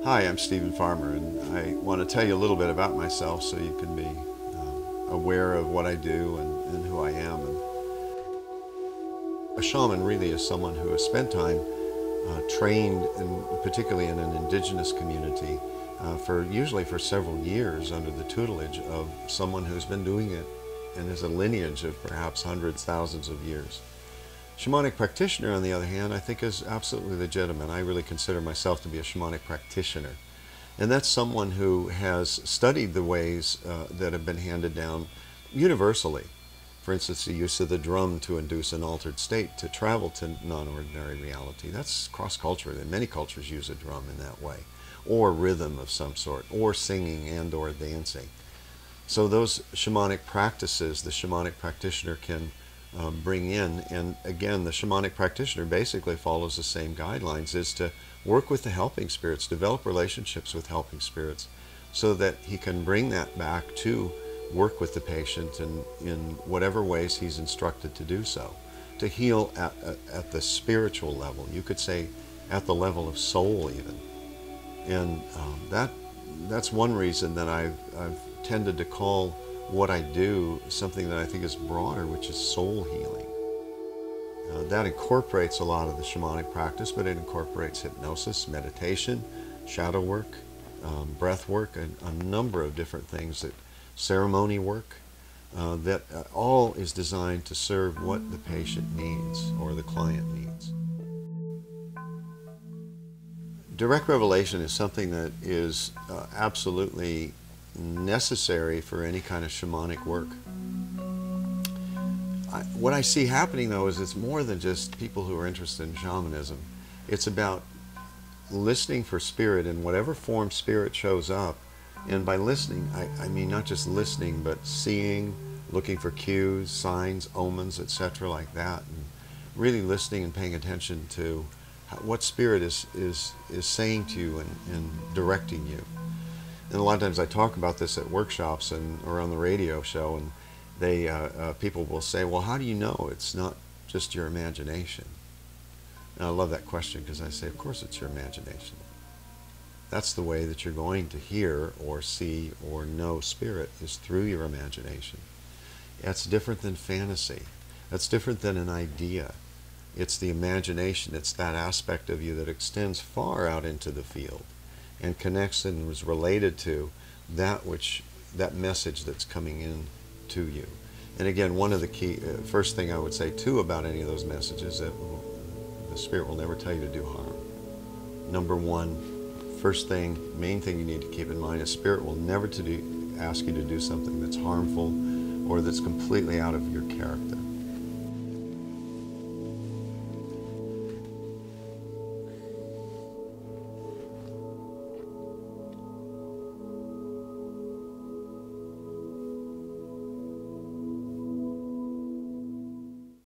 Hi, I'm Stephen Farmer, and I want to tell you a little bit about myself so you can be aware of what I do and who I am. And a shaman really is someone who has spent time trained, particularly in an indigenous community, usually for several years under the tutelage of someone who's been doing it and has a lineage of perhaps hundreds, thousands of years. Shamanic practitioner, on the other hand, I think is absolutely legitimate. I really consider myself to be a shamanic practitioner. And that's someone who has studied the ways that have been handed down universally. For instance, the use of the drum to induce an altered state, to travel to non-ordinary reality. That's cross-cultural, and many cultures use a drum in that way. Or rhythm of some sort, or singing and or dancing. So those shamanic practices, the shamanic practitioner can bring in, and again, the shamanic practitioner basically follows the same guidelines, is to work with the helping spirits, develop relationships with helping spirits, so that he can bring that back to work with the patient in whatever ways he's instructed to do so, to heal at the spiritual level, you could say at the level of soul even. And that's one reason that I've tended to call what I do something that I think is broader, which is soul healing. That incorporates a lot of the shamanic practice, but it incorporates hypnosis, meditation, shadow work, breath work, a number of different things, that ceremony work, that all is designed to serve what the patient needs or the client needs. Direct revelation is something that is absolutely necessary for any kind of shamanic work. What I see happening, though, is it's more than just people who are interested in shamanism. It's about listening for spirit in whatever form spirit shows up. And by listening, I mean not just listening, but seeing, looking for cues, signs, omens, etc., like that, and really listening and paying attention to what spirit is saying to you and directing you. And a lot of times I talk about this at workshops or on the radio show, and people will say, well, how do you know it's not just your imagination? And I love that question, because I say, of course it's your imagination. That's the way that you're going to hear or see or know spirit, is through your imagination. That's different than fantasy. That's different than an idea. It's the imagination. It's that aspect of you that extends far out into the field and connects and is related to that message that's coming in to you. And again, one of the key, first thing I would say too about any of those messages, that the spirit will never tell you to do harm. Number one, first thing, main thing you need to keep in mind is spirit will never ask you to do something that's harmful or that's completely out of your character.